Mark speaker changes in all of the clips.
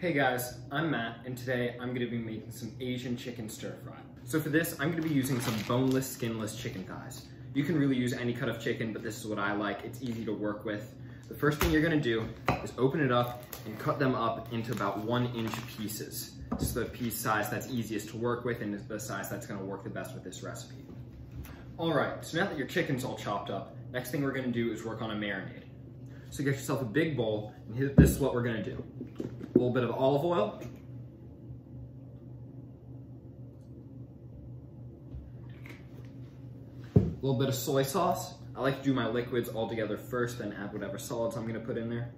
Speaker 1: Hey guys, I'm Matt, and today I'm going to be making some Asian chicken stir fry. So for this, I'm going to be using some boneless, skinless chicken thighs. You can really use any cut of chicken, but this is what I like. It's easy to work with. The first thing you're going to do is open it up and cut them up into about 1-inch pieces. This is the piece size that's easiest to work with and is the size that's going to work the best with this recipe. Alright, so now that your chicken's all chopped up, next thing we're going to do is work on a marinade. So get yourself a big bowl, and this is what we're going to do. A little bit of olive oil, a little bit of soy sauce. I like to do my liquids all together first, then add whatever solids I'm going to put in there.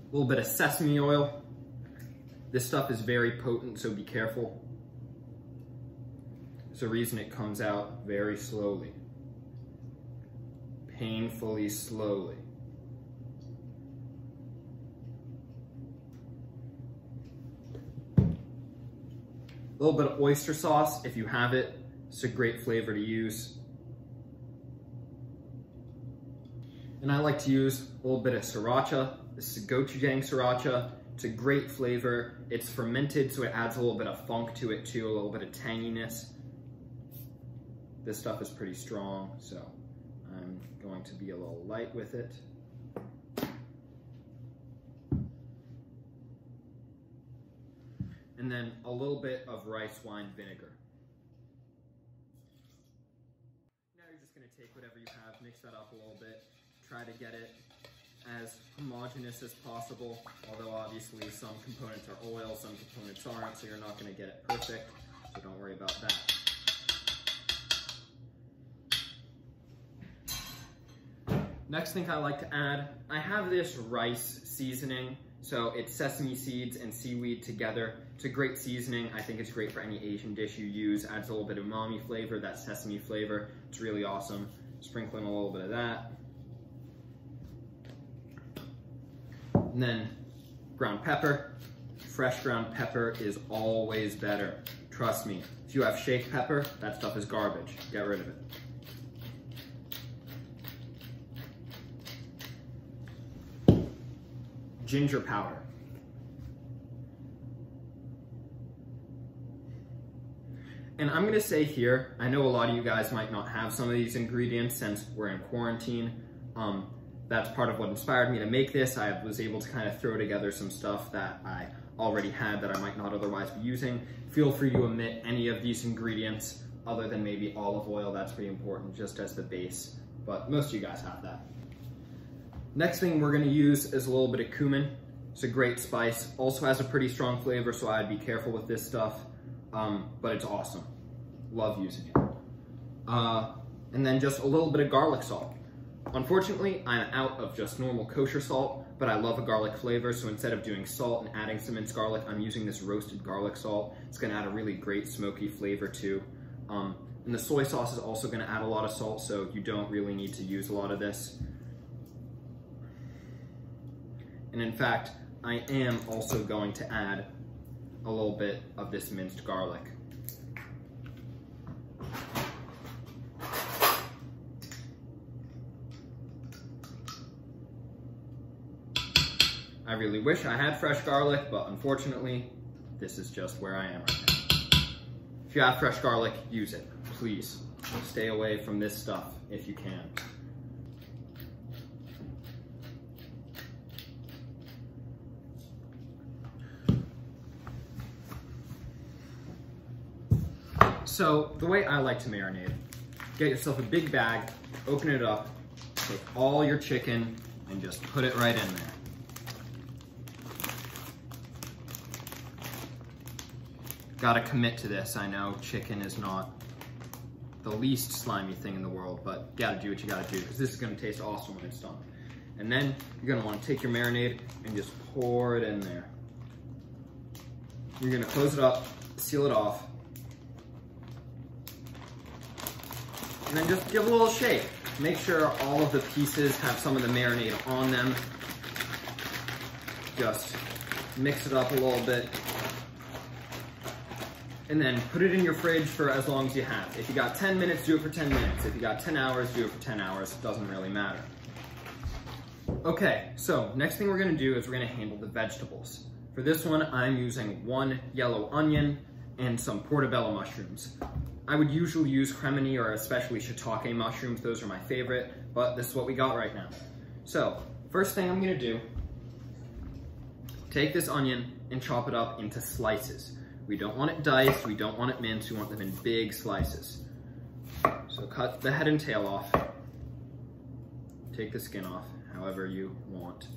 Speaker 1: A little bit of sesame oil. This stuff is very potent, so be careful. There's a reason it comes out very slowly. Painfully slowly. A little bit of oyster sauce, if you have it. It's a great flavor to use. And I like to use a little bit of sriracha. This is gochujang sriracha. It's a great flavor. It's fermented, so it adds a little bit of funk to it too, a little bit of tanginess. This stuff is pretty strong, so I'm going to be a little light with it. And then a little bit of rice wine vinegar. Now you're just going to take whatever you have, mix that up a little bit, try to get it as homogeneous as possible, although obviously some components are oil, some components aren't, so you're not going to get it perfect, so don't worry about that. Next thing I like to add, I have this rice seasoning. So it's sesame seeds and seaweed together. It's a great seasoning. I think it's great for any Asian dish you use. Adds a little bit of umami flavor, that sesame flavor. It's really awesome. Sprinkling a little bit of that. And then ground pepper. Fresh ground pepper is always better. Trust me. If you have shake pepper, that stuff is garbage. Get rid of it. Ginger powder. And I'm gonna say here, I know a lot of you guys might not have some of these ingredients since we're in quarantine. That's part of what inspired me to make this. I was able to kind of throw together some stuff that I already had that I might not otherwise be using. Feel free to omit any of these ingredients other than maybe olive oil. That's pretty important just as the base, but most of you guys have that. Next thing we're going to use is a little bit of cumin. It's a great spice. Also has a pretty strong flavor, so I'd be careful with this stuff, but it's awesome. Love using it. And then just a little bit of garlic salt. Unfortunately, I'm out of just normal kosher salt, but I love a garlic flavor, so instead of doing salt and adding some minced garlic, I'm using this roasted garlic salt. It's going to add a really great smoky flavor too. And the soy sauce is also going to add a lot of salt, so you don't really need to use a lot of this. And in fact, I am also going to add a little bit of this minced garlic. I really wish I had fresh garlic, but unfortunately, this is just where I am right now. If you have fresh garlic, use it, please. Stay away from this stuff if you can. So the way I like to marinate, get yourself a big bag, open it up, take all your chicken and just put it right in there. Gotta commit to this. I know chicken is not the least slimy thing in the world, but gotta do what you gotta do because this is gonna taste awesome when it's done. And then you're gonna wanna take your marinade and just pour it in there. You're gonna close it up, seal it off, and then just give a little shake. Make sure all of the pieces have some of the marinade on them. Just mix it up a little bit. And then put it in your fridge for as long as you have. If you got 10 minutes, do it for 10 minutes. If you got 10 hours, do it for 10 hours. It doesn't really matter. Okay, so next thing we're gonna do is we're gonna handle the vegetables. For this one, I'm using 1 yellow onion and some portobello mushrooms. I would usually use cremini or especially shiitake mushrooms. Those are my favorite, but this is what we got right now. So, first thing I'm gonna do, take this onion and chop it up into slices. We don't want it diced, we don't want it minced, we want them in big slices. So cut the head and tail off. Take the skin off, however you want.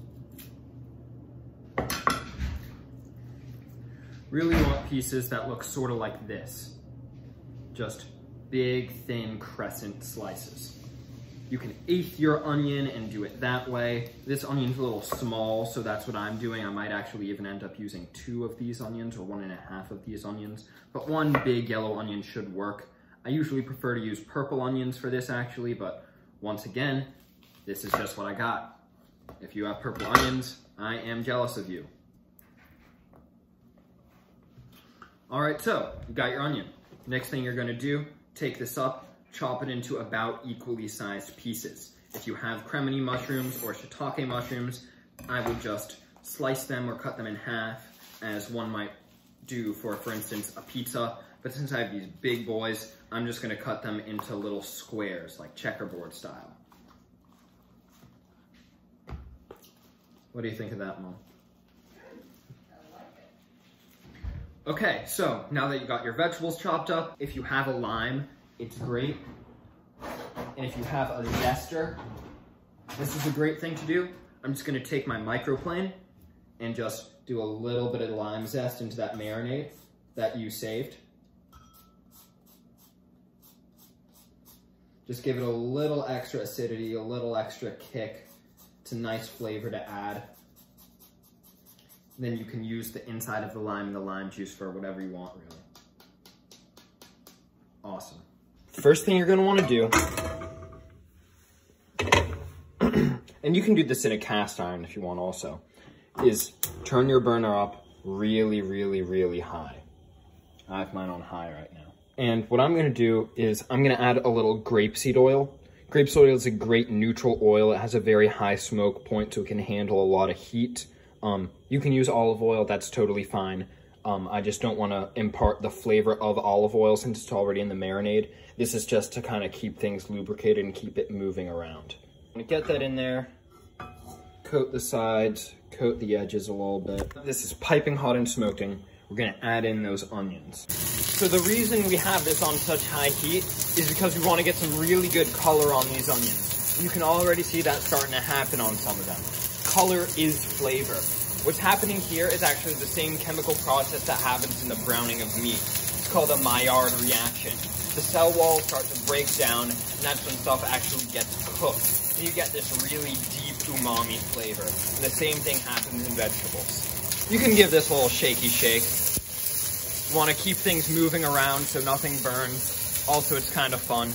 Speaker 1: Really want pieces that look sort of like this. Just big, thin crescent slices. You can 1/8 your onion and do it that way. This onion's a little small, so that's what I'm doing. I might actually even end up using 2 of these onions or 1.5 of these onions, but 1 big yellow onion should work. I usually prefer to use purple onions for this actually, but once again, this is just what I got. If you have purple onions, I am jealous of you. All right, so you got your onion. Next thing you're gonna do, take this up, chop it into about equally sized pieces. If you have cremini mushrooms or shiitake mushrooms, I would just slice them or cut them in half as one might do for instance, a pizza. But since I have these big boys, I'm just gonna cut them into little squares, like checkerboard style. What do you think of that, Mom? Okay, so now that you got your vegetables chopped up, if you have a lime, it's great. And if you have a zester, this is a great thing to do. I'm just gonna take my microplane and just do a little bit of lime zest into that marinade that you saved. Just give it a little extra acidity, a little extra kick. It's a nice flavor to add. Then you can use the inside of the lime and the lime juice for whatever you want, really. Awesome. First thing you're gonna wanna do, and you can do this in a cast iron if you want also, is turn your burner up really, really, really high. I have mine on high right now. And what I'm gonna do is I'm gonna add a little grapeseed oil. Grapeseed oil is a great neutral oil. It has a very high smoke point, so it can handle a lot of heat. You can use olive oil, that's totally fine. I just don't want to impart the flavor of olive oil since it's already in the marinade. This is just to kind of keep things lubricated and keep it moving around. I'm gonna get that in there, coat the sides, coat the edges a little bit. This is piping hot and smoking. We're gonna add in those onions. So the reason we have this on such high heat is because we want to get some really good color on these onions. You can already see that starting to happen on some of them. Color is flavor. What's happening here is actually the same chemical process that happens in the browning of meat. It's called a Maillard reaction. The cell walls start to break down, and that's when stuff actually gets cooked. So you get this really deep umami flavor. And the same thing happens in vegetables. You can give this a little shaky shake. You want to keep things moving around so nothing burns. Also, it's kind of fun.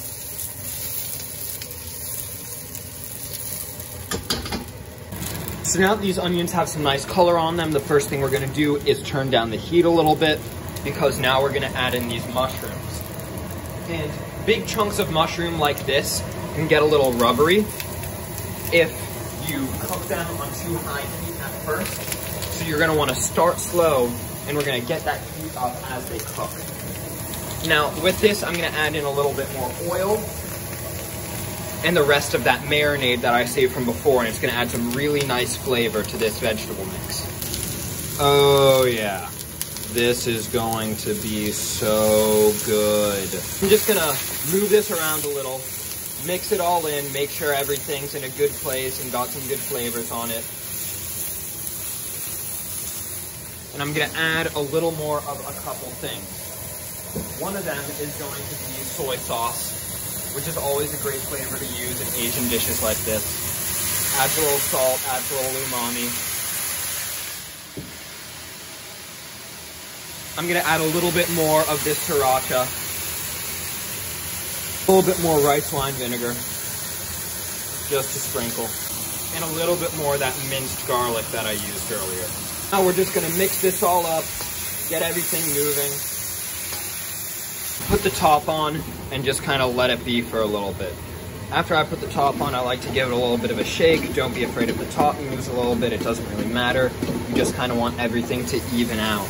Speaker 1: So now that these onions have some nice color on them, the first thing we're gonna do is turn down the heat a little bit because now we're gonna add in these mushrooms. And big chunks of mushroom like this can get a little rubbery if you cook them on too high heat at first. So you're gonna wanna start slow and we're gonna get that heat up as they cook. Now with this, I'm gonna add in a little bit more oil and the rest of that marinade that I saved from before, and it's gonna add some really nice flavor to this vegetable mix. Oh yeah, this is going to be so good. I'm just gonna move this around a little, mix it all in, make sure everything's in a good place and got some good flavors on it. And I'm gonna add a little more of a couple things. One of them is going to be soy sauce, which is always a great flavor to use in Asian dishes like this. Adds a little salt, adds a little umami. I'm gonna add a little bit more of this sriracha. A little bit more rice wine vinegar, just to sprinkle. And a little bit more of that minced garlic that I used earlier. Now we're just gonna mix this all up, get everything moving. Put the top on and just kind of let it be for a little bit. After I put the top on, I like to give it a little bit of a shake. Don't be afraid if the top moves a little bit, it doesn't really matter. You just kind of want everything to even out.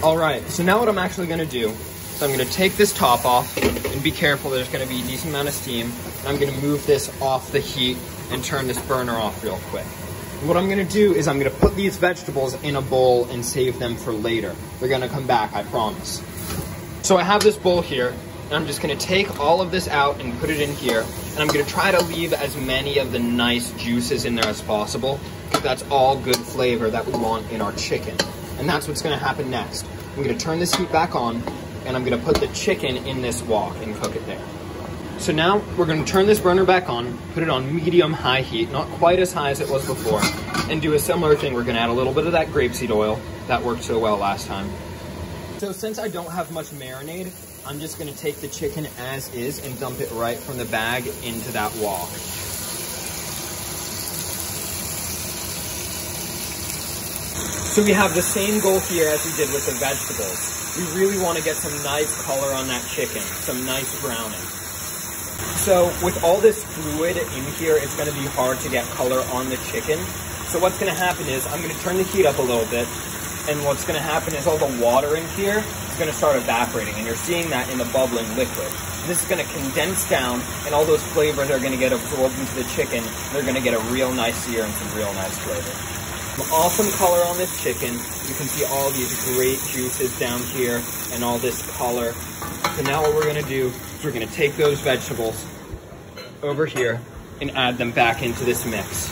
Speaker 1: All right, so now what I'm actually gonna do is I'm gonna take this top off, and be careful, there's gonna be a decent amount of steam. And I'm gonna move this off the heat and turn this burner off real quick. And what I'm gonna do is I'm gonna put these vegetables in a bowl and save them for later. They're gonna come back, I promise. So I have this bowl here, and I'm just gonna take all of this out and put it in here, and I'm gonna try to leave as many of the nice juices in there as possible, because that's all good flavor that we want in our chicken. And that's what's gonna happen next. I'm gonna turn this heat back on, and I'm gonna put the chicken in this wok and cook it there. So now we're gonna turn this burner back on, put it on medium-high heat, not quite as high as it was before, and do a similar thing. We're gonna add a little bit of that grapeseed oil that worked so well last time. So since I don't have much marinade, I'm just gonna take the chicken as is and dump it right from the bag into that wok. So we have the same goal here as we did with the vegetables. We really want to get some nice color on that chicken, some nice browning. So with all this fluid in here, it's going to be hard to get color on the chicken. So what's going to happen is I'm going to turn the heat up a little bit, and what's going to happen is all the water in here is going to start evaporating, and you're seeing that in the bubbling liquid. And this is going to condense down, and all those flavors are going to get absorbed into the chicken. They're going to get a real nice sear and some real nice flavor. Awesome color on this chicken. You can see all these great juices down here and all this color. So now what we're gonna do is we're gonna take those vegetables over here and add them back into this mix.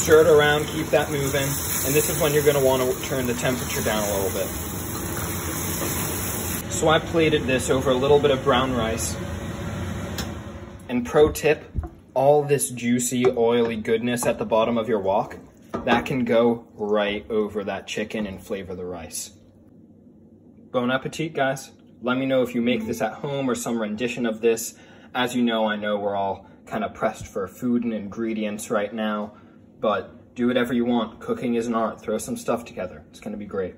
Speaker 1: Stir it around, keep that moving, and this is when you're gonna wanna turn the temperature down a little bit. So I plated this over a little bit of brown rice. And pro tip, all this juicy, oily goodness at the bottom of your wok, that can go right over that chicken and flavor the rice. Bon appetit, guys. Let me know if you make this at home or some rendition of this. As you know, I know we're all kind of pressed for food and ingredients right now, but do whatever you want. Cooking is an art. Throw some stuff together. It's gonna be great.